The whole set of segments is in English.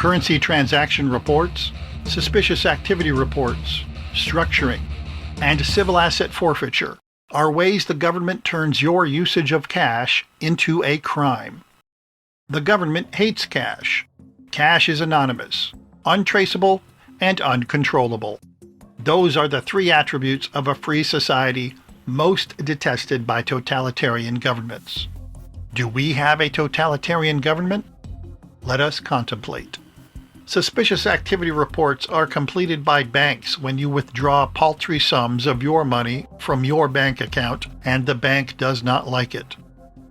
Currency transaction reports, suspicious activity reports, structuring, and civil asset forfeiture are ways the government turns your usage of cash into a crime. The government hates cash. Cash is anonymous, untraceable, and uncontrollable. Those are the three attributes of a free society most detested by totalitarian governments. Do we have a totalitarian government? Let us contemplate. Suspicious activity reports are completed by banks when you withdraw paltry sums of your money from your bank account and the bank does not like it.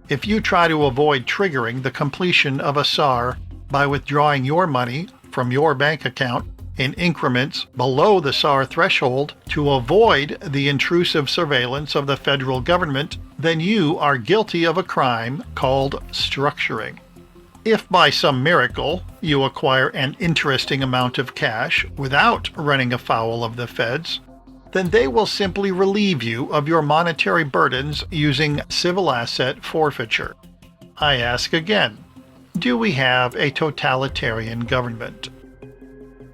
If you try to avoid triggering the completion of a SAR by withdrawing your money from your bank account in increments below the SAR threshold to avoid the intrusive surveillance of the federal government, then you are guilty of a crime called structuring. If by some miracle you acquire an interesting amount of cash without running afoul of the feds, then they will simply relieve you of your monetary burdens using civil asset forfeiture. I ask again, do we have a totalitarian government?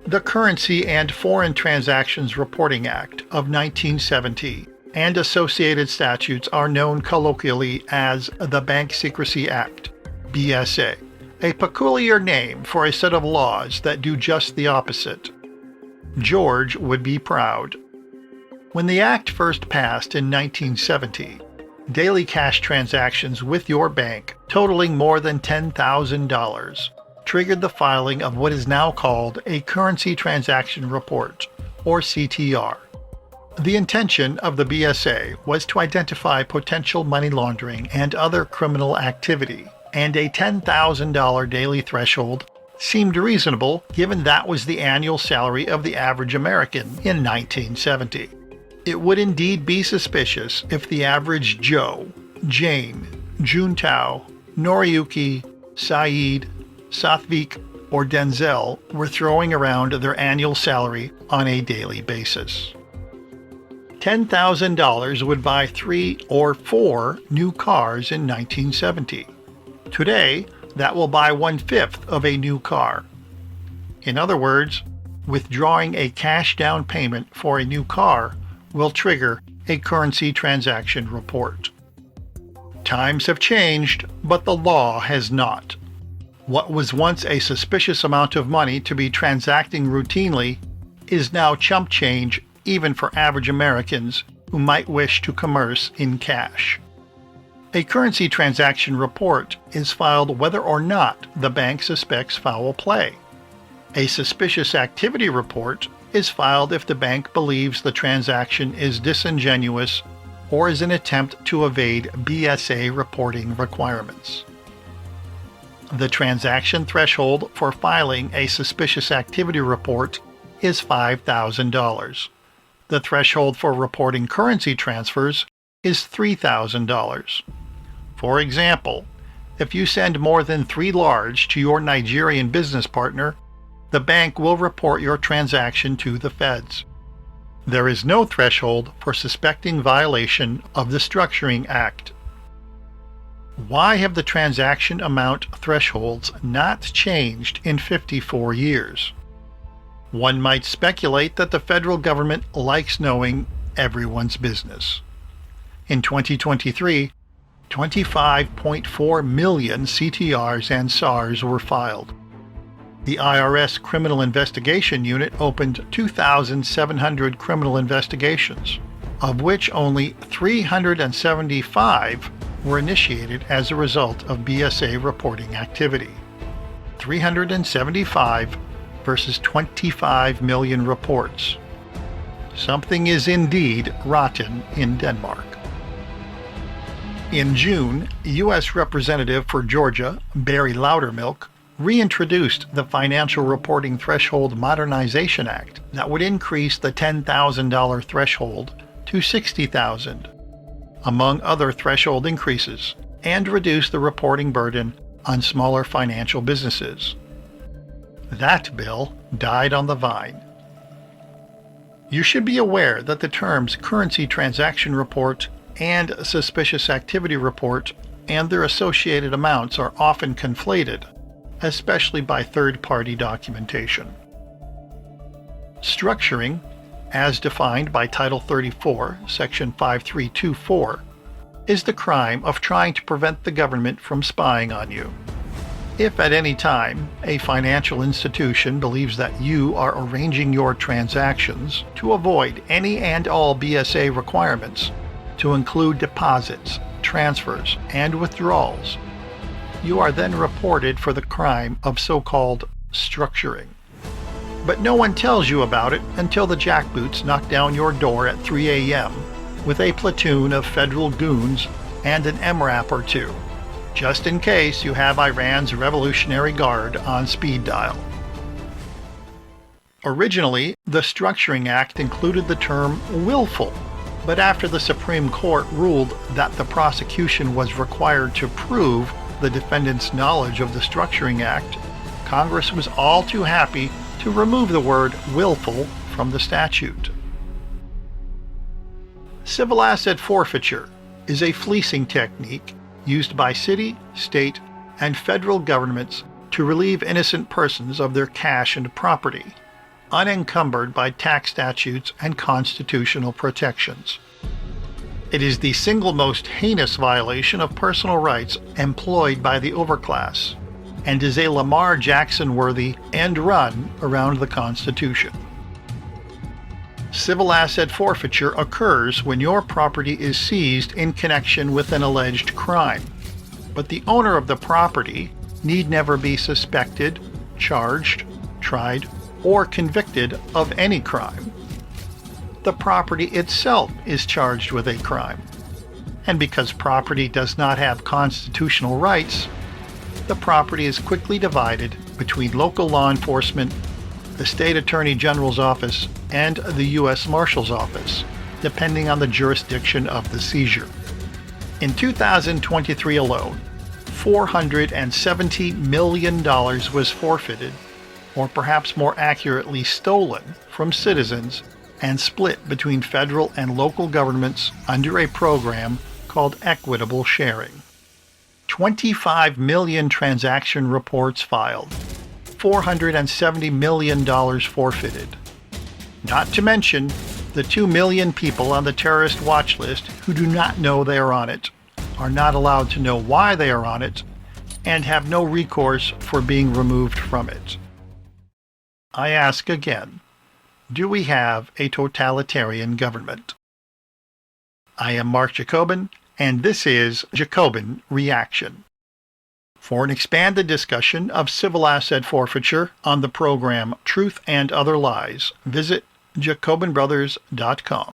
The Currency and Foreign Transactions Reporting Act of 1970 and associated statutes are known colloquially as the Bank Secrecy Act, BSA, a peculiar name for a set of laws that do just the opposite. George would be proud. When the act first passed in 1970, daily cash transactions with your bank totaling more than $10,000 triggered the filing of what is now called a Currency Transaction Report, or CTR. The intention of the BSA was to identify potential money laundering and other criminal activity, and a $10,000 daily threshold seemed reasonable given that was the annual salary of the average American in 1970. It would indeed be suspicious if the average Joe, Jane, Juntao, Noriyuki, Saeed, Sathvik, or Denzel were throwing around their annual salary on a daily basis. $10,000 would buy 3 or 4 new cars in 1970. Today, that will buy 1/5 of a new car. In other words, withdrawing a cash down payment for a new car will trigger a currency transaction report. Times have changed, but the law has not. What was once a suspicious amount of money to be transacting routinely is now chump change even for average Americans who might wish to commerce in cash. A currency transaction report is filed whether or not the bank suspects foul play. A suspicious activity report is filed if the bank believes the transaction is disingenuous or is an attempt to evade BSA reporting requirements. The transaction threshold for filing a suspicious activity report is $5,000. The threshold for reporting currency transfers is $3,000. For example, if you send more than 3 large to your Nigerian business partner, the bank will report your transaction to the feds. There is no threshold for suspecting violation of the Structuring Act. Why have the transaction amount thresholds not changed in 54 years? One might speculate that the federal government likes knowing everyone's business. In 2023, 25.4 million CTRs and SARs were filed. The IRS Criminal Investigation Unit opened 2,700 criminal investigations, of which only 375 were initiated as a result of BSA reporting activity. 375 versus 25 million reports. Something is indeed rotten in Denmark. In June, U.S. Representative for Georgia, Barry Loudermilk, reintroduced the Financial Reporting Threshold Modernization Act that would increase the $10,000 threshold to $60,000, among other threshold increases, and reduce the reporting burden on smaller financial businesses. That bill died on the vine. You should be aware that the terms currency transaction report and suspicious activity report and their associated amounts are often conflated, especially by third-party documentation. Structuring, as defined by Title 34, Section 5324, is the crime of trying to prevent the government from spying on you. If at any time a financial institution believes that you are arranging your transactions to avoid any and all BSA requirements, to include deposits, transfers, and withdrawals, you are then reported for the crime of so-called structuring. But no one tells you about it until the jackboots knock down your door at 3 a.m. with a platoon of federal goons and an MRAP or two, just in case you have Iran's Revolutionary Guard on speed dial. Originally, the Structuring Act included the term willful, but after the Supreme Court ruled that the prosecution was required to prove the defendant's knowledge of the Structuring Act, Congress was all too happy to remove the word willful from the statute. Civil asset forfeiture is a fleecing technique used by city, state, and federal governments to relieve innocent persons of their cash and property, unencumbered by tax statutes and constitutional protections. It is the single most heinous violation of personal rights employed by the overclass, and is a Lamar Jackson-worthy end run around the Constitution. Civil asset forfeiture occurs when your property is seized in connection with an alleged crime, but the owner of the property need never be suspected, charged, tried, or convicted of any crime. The property itself is charged with a crime, and because property does not have constitutional rights, the property is quickly divided between local law enforcement, the State Attorney General's office, and the U.S. Marshal's office, depending on the jurisdiction of the seizure. In 2023 alone, $470 million was forfeited, or perhaps more accurately stolen, from citizens and split between federal and local governments under a program called equitable sharing. 25 million transaction reports filed, $470 million forfeited. Not to mention the 2 million people on the terrorist watch list who do not know they are on it, are not allowed to know why they are on it, and have no recourse for being removed from it. I ask again, do we have a totalitarian government? I am Mark Jacobin, and this is Jacobin Reaction. For an expanded discussion of civil asset forfeiture on the program Truth and Other Lies, visit jacobinbrothers.com.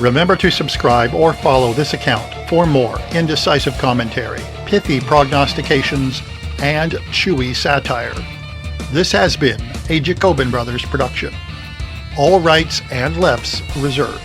Remember to subscribe or follow this account for more indecisive commentary, pithy prognostications, and chewy satire. This has been a Jacobin Brothers production. All rights and lefts reserved.